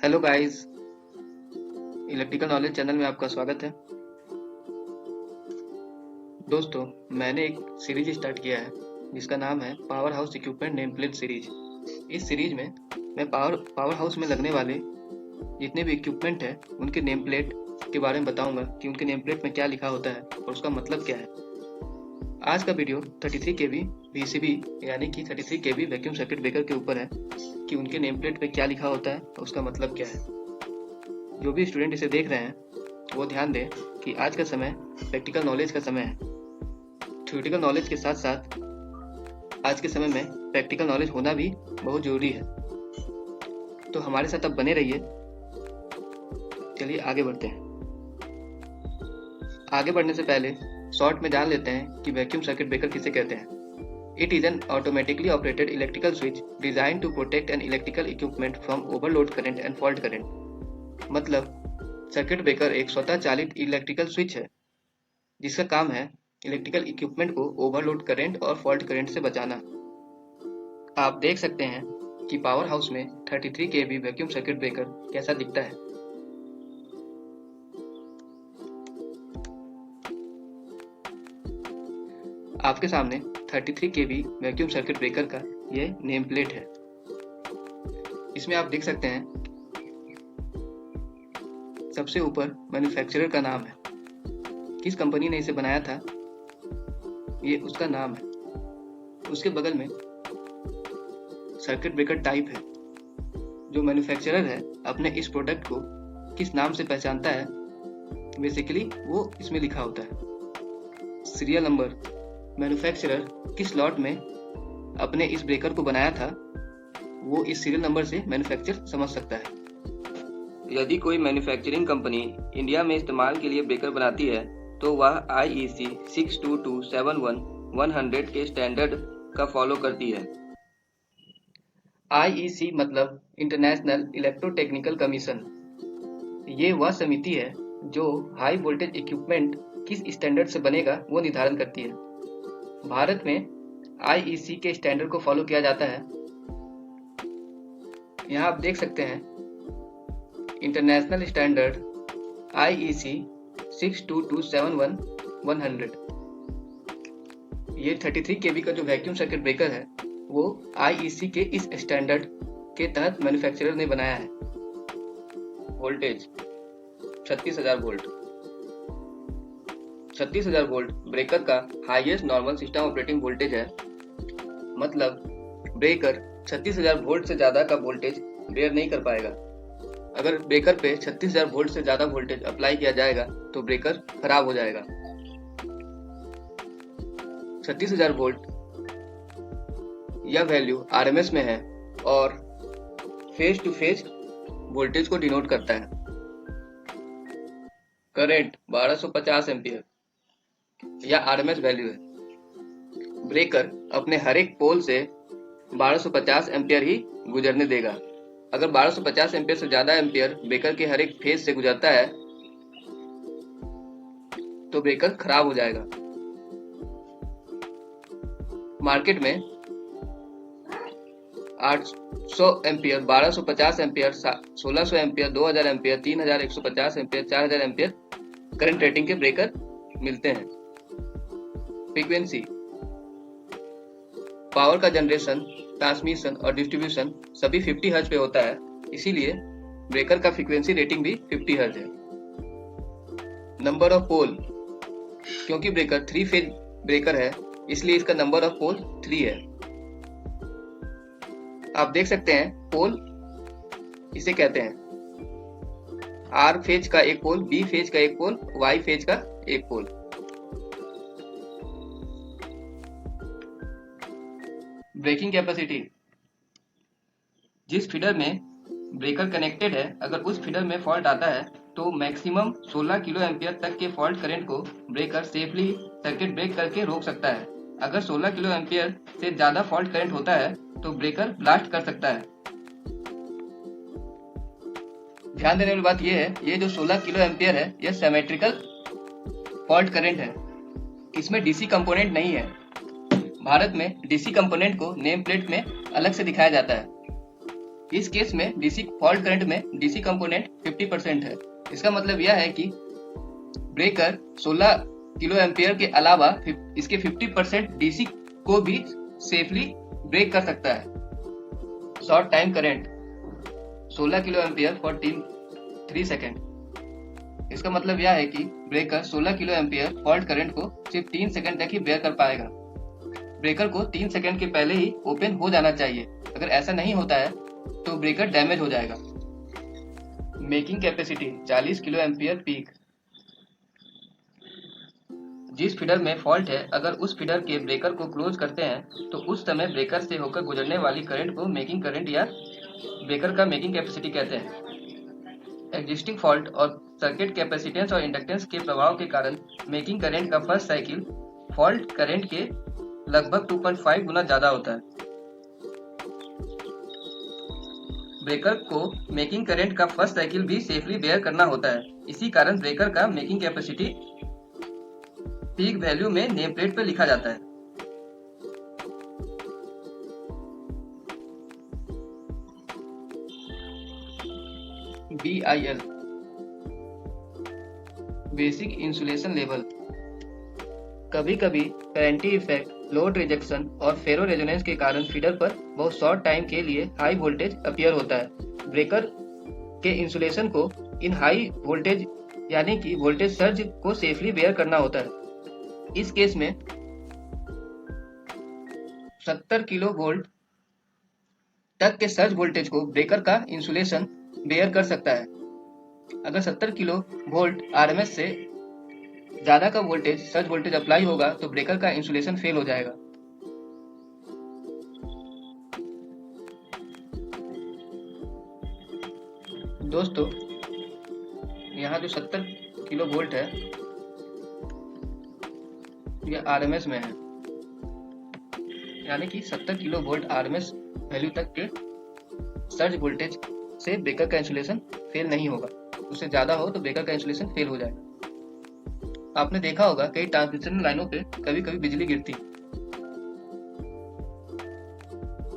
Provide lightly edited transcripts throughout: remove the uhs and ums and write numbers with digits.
Hello guys, electrical knowledge channel में आपका स्वागत है। दोस्तों, मैंने एक सीरीज स्टार्ट किया है जिसका नाम है power house equipment name plate series. इस सीरीज में मैं पावर हाउस में लगने वाले जितने भी इक्विपमेंट हैं उनके नेम प्लेट के बारे में बताऊंगा कि उनके नेम प्लेट में क्या लिखा होता है और उसका मतलब क्या है। आज का वीडियो 33 kV VCB यानी कि 33 kV वैक्यूम सर्किट ब्रेकर के ऊपर है कि उनके नेम प्लेट पे क्या लिखा होता है और उसका मतलब क्या है। जो भी स्टूडेंट इसे देख रहे हैं वो ध्यान दें कि आज का समय प्रैक्टिकल नॉलेज का समय है। थ्योरेटिकल नॉलेज के साथ साथ आज के समय में प्रैक्टिकल नॉलेज होना भी बहुत जरूरी है। तो हमारे साथ अब बने रहिए। चलिए आगे बढ़ते हैं। आगे बढ़ने से पहले शॉर्ट में जान लेते हैं कि वैक्यूम सर्किट ब्रेकर किसे कहते हैं। It is an automatically operated electrical switch design to protect an electrical equipment from overload current and fault current. मतलब सर्किट ब्रेकर एक स्वतः चालित इलेक्ट्रिकल स्विच है जिसका काम है इलेक्ट्रिकल इक्विपमेंट को ओवरलोड करंट और फॉल्ट करंट से बचाना। आप देख सकते हैं कि पावर हाउस में 33 kV वैक्यूम सर्किट ब्रेकर कैसा दिखता है। आपके सामने 33 kV वैक्यूम सर्किट ब्रेकर का ये नेम प्लेट है। इसमें आप देख सकते हैं सबसे ऊपर मैन्युफैक्चरर का नाम है, किस कंपनी ने इसे बनाया था ये उसका नाम है। उसके बगल में सर्किट ब्रेकर टाइप है। जो मैन्युफैक्चरर है अपने इस प्रोडक्ट को किस नाम से पहचानता है बेसिकली वो इसमें लिखा होता है। सीरियल नंबर, मैन्युफैक्चरर किस लॉट में अपने इस ब्रेकर को बनाया था वो इस सीरियल नंबर से मैन्युफैक्चर समझ सकता है। यदि कोई मैन्युफैक्चरिंग कंपनी इंडिया में इस्तेमाल के लिए ब्रेकर बनाती है तो वह IEC 62271-100 के स्टैंडर्ड का फॉलो करती है। IEC मतलब इंटरनेशनल इलेक्ट्रोटेक्निकल कमीशन। ये वह समिति है जो हाई वोल्टेज इक्विपमेंट किस स्टैंडर्ड से बनेगा वो निर्धारण करती है। भारत में IEC के स्टैंडर्ड को फॉलो किया जाता है। यहाँ आप देख सकते हैं इंटरनेशनल स्टैंडर्ड IEC 62271-100। ये 33 kV का जो वैक्यूम सर्किट ब्रेकर है वो IEC के इस स्टैंडर्ड के तहत मैन्युफैक्चरर ने बनाया है। Voltage 36,000 volt. 36,000 वोल्ट ब्रेकर का highest normal system operating voltage है। मतलब ब्रेकर 36,000 वोल्ट से ज्यादा का वोल्टेज बेयर नहीं कर पाएगा। अगर ब्रेकर पे 36,000 वोल्ट से ज्यादा वोल्टेज अप्लाई किया जाएगा तो ब्रेकर खराब हो जाएगा। 36,000 वोल्ट यह वैल्यू RMS में है और फेज टू फेज वोल्टेज को डिनोट करता है। करंट 1250 एम्पियर यह RMS वैल्यू है। ब्रेकर अपने हर एक पोल से 1250 एम्पियर ही गुजरने देगा। अगर 1250 एम्पियर से ज्यादा एम्पियर ब्रेकर के हर एक फेज से गुजरता है तो ब्रेकर खराब हो जाएगा। मार्केट में 800 ampere, 1250 ampere, 1600 ampere, 2000 ampere, 3150 ampere, 4000 ampere current rating के ब्रेकर मिलते हैं। फ्रीक्वेंसी, पावर का जनरेशन, ट्रांसमिशन और डिस्ट्रीब्यूशन सभी 50 हर्ट्ज पे होता है, इसीलिए ब्रेकर का फ्रीक्वेंसी रेटिंग भी 50 हर्ट्ज है। नंबर ऑफ पोल, क्योंकि ब्रेकर 3 फेज ब्रेकर है इसलिए इसका नंबर ऑफ पोल 3 है। आप देख सकते हैं पोल इसे कहते हैं R फेज का एक पोल, B फेज का एक पोल, Y फेज का एक पोल। ब्रेकिंग कैपेसिटी, जिस फीडर में ब्रेकर कनेक्टेड है अगर उस फीडर में फॉल्ट आता है तो मैक्सिमम 16 किलो एम्पियर तक के फॉल्ट करंट को ब्रेकर सेफली सर्किट ब्रेक करके रोक सकता है। अगर 16 किलो एम्पियर से ज्यादा फॉल्ट करंट होता है तो ब्रेकर ब्लास्ट कर सकता है। ध्यान देने वाली बात यह है, ये जो 16 किलो एम्पियर है यह सिमेट्रिकल फॉल्ट करंट है, इसमें डीसी कंपोनेंट नहीं है। भारत में डीसी कंपोनेंट को नेम प्लेट में अलग से दिखाया जाता है। इस केस में डीसी फॉल्ट करंट में डीसी कंपोनेंट 50% है। इसका मतलब यह है कि ब्रेकर 16 किलो एम्पियर के अलावा इसके 50% डीसी को भी सेफली ब्रेक कर सकता है। Short time current 16 kilo ampere for 3 second. इसका मतलब यह है कि breaker 16 kilo ampere fault current को सिर्फ 3 सेकेंड तक ही बेयर कर पाएगा। ब्रेकर को 3 सेकेंड के पहले ही ओपन हो जाना चाहिए। अगर ऐसा नहीं होता है तो ब्रेकर डैमेज हो जाएगा। Making capacity 40 kilo ampere peak. जिस फीडर में फॉल्ट है, अगर उस फीडर के ब्रेकर को क्लोज करते हैं तो उस समय ब्रेकर से होकर गुजरने वाली करंट को मेकिंग करंट या ब्रेकर का मेकिंग कैपेसिटी कहते हैं। एग्जिस्टिंग फॉल्ट और सर्किट कैपेसिटेंस और इंडक्टेंस के प्रभाव के कारण मेकिंग करंट का फर्स्ट साइकिल फॉल्ट करंट के लगभग 2.5 गुना ज्यादा होता है। ब्रेकर को मेकिंग करंट का फर्स्ट साइकिल भी सेफली बेयर करना होता है। इसी कारण ब्रेकर का मेकिंग कैपेसिटी पीक वैल्यू में नेम प्लेट पर लिखा जाता है। BIL basic insulation level. कभी कभी पेरेंटी इफेक्ट, लोड रिजेक्शन और फेरो रेजोनेंस के कारण फीडर पर बहुत शॉर्ट टाइम के लिए हाई वोल्टेज अपीयर होता है। ब्रेकर के इंसुलेशन को इन हाई वोल्टेज यानी कि वोल्टेज सर्ज को सेफली बेयर करना होता है। इस केस में 70 किलो वोल्ट तक के सर्ज वोल्टेज को ब्रेकर का इंसुलेशन बेयर कर सकता है। अगर 70 किलो वोल्ट आरएमएस से ज्यादा का वोल्टेज सर्ज वोल्टेज अप्लाई होगा तो ब्रेकर का इंसुलेशन फेल हो जाएगा। दोस्तों, यहाँ जो 70 किलो वोल्ट है यह आरएमएस में है, यानी कि 70 किलो वोल्ट आरएमएस वैल्यू तक के सर्ज वोल्टेज से ब्रेकर का इंसुलेशन फेल नहीं होगा। उससे ज्यादा हो तो ब्रेकर का इंसुलेशन फेल हो जाएगा। आपने देखा होगा कई ट्रांसमिशन लाइनों पे कभी कभी बिजली गिरती।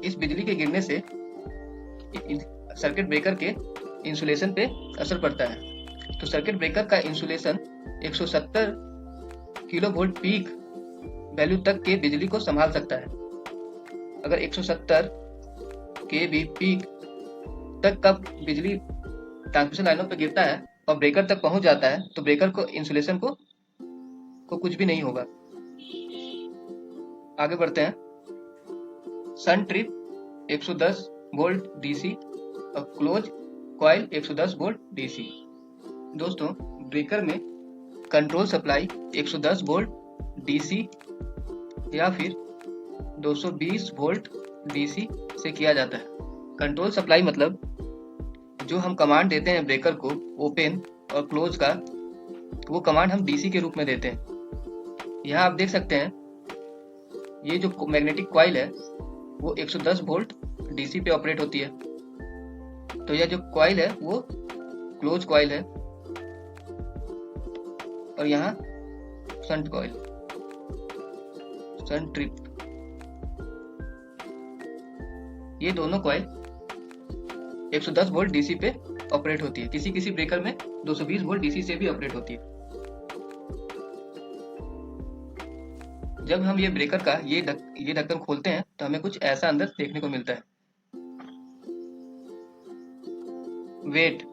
इस बिजली के गिरने से सर्किट ब्रेकर के इंसुलेशन पे असर पड़ता है। तो सर्किट ब्रेकर का insulation 170 kilovolt peak value तक के बिजली को संभाल सकता है। अगर 170 केवी पीक तक का बिजली ट्रांसमिशन लाइनों पर गिरता है और ब्रेकर तक पहुंच जाता है तो ब्रेकर को इंसुलेशन को कुछ भी नहीं होगा। आगे बढ़ते हैं। सन ट्रिप 110 वोल्ट डीसी और क्लोज कॉइल 110 वोल्ट डीसी। दोस्तों, ब्रेकर में कंट्रोल सप्लाई 110 वोल्ट डीसी या फिर 220 वोल्ट डीसी से किया जाता है। कंट्रोल सप्लाई मतलब जो हम कमांड देते हैं ब्रेकर को ओपन और क्लोज का, वो कमांड हम डीसी के रूप में देते हैं। यहाँ आप देख सकते हैं ये जो मैग्नेटिक कॉइल है वो 110 वोल्ट डीसी पे ऑपरेट होती है। तो यह जो कॉइल है वो क्लोज कॉइल है और यहाँ शंट कॉइल, सन ट्रिप। ये दोनों कॉइल 110 वोल्ट डीसी पे ऑपरेट होती है। किसी किसी ब्रेकर में 220 वोल्ट डीसी से भी ऑपरेट होती है। जब हम ये ब्रेकर का ये ढक्कन खोलते हैं तो हमें कुछ ऐसा अंदर देखने को मिलता है। Weight.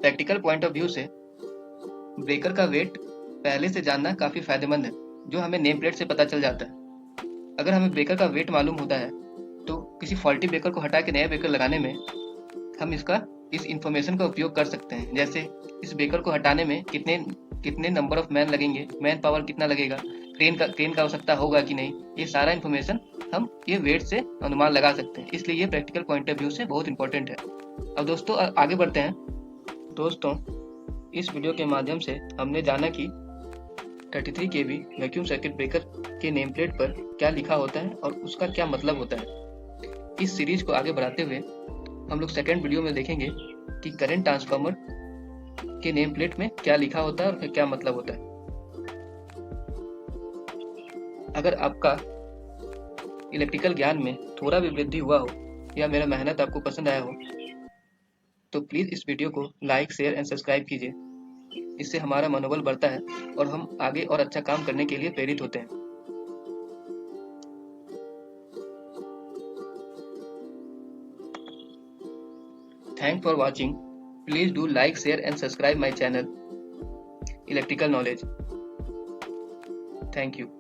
Practical point of view से ब्रेकर का वेट पहले से जानना काफी फायदेमंद है, जो हमें नेम प्लेट से पता चल जाता है। अगर हमें ब्रेकर का वेट मालूम होता है तो किसी फॉल्टी ब्रेकर को हटा के नया ब्रेकर लगाने में हम इस इंफॉर्मेशन का उपयोग कर सकते हैं। जैसे इस ब्रेकर को हटाने में कितने नंबर ऑफ मैन लगेंगे, मैन पावर कितना लगेगा, क्रेन का आवश्यकता होगा कि नहीं, ये सारा इन्फॉर्मेशन हम ये वेट से अनुमान लगा सकते हैं। इसलिए ये प्रैक्टिकल पॉइंट ऑफ व्यू से बहुत इंपॉर्टेंट है। अब दोस्तों आगे बढ़ते हैं। दोस्तों, इस वीडियो के माध्यम से हमने जाना कि 33 kV वैक्यूम सर्किट ब्रेकर के नेम प्लेट पर क्या लिखा होता है और उसका क्या मतलब होता है। इस सीरीज को आगे बढ़ाते हुए हम लोग सेकेंड वीडियो में देखेंगे कि करंट ट्रांसफार्मर के नेम प्लेट में क्या लिखा होता है और क्या मतलब होता है। अगर आपका इलेक्ट्रिकल ज्ञान में थोड़ा भी वृद्धि हुआ हो या मेरा मेहनत आपको पसंद आया हो तो प्लीज़ इस वीडियो को लाइक, शेयर एंड सब्सक्राइब कीजिए। इससे हमारा मनोबल बढ़ता है और हम आगे और अच्छा काम करने के लिए प्रेरित होते हैं। Thanks for watching. Please do like, share and subscribe my channel Electrical Knowledge. Thank you.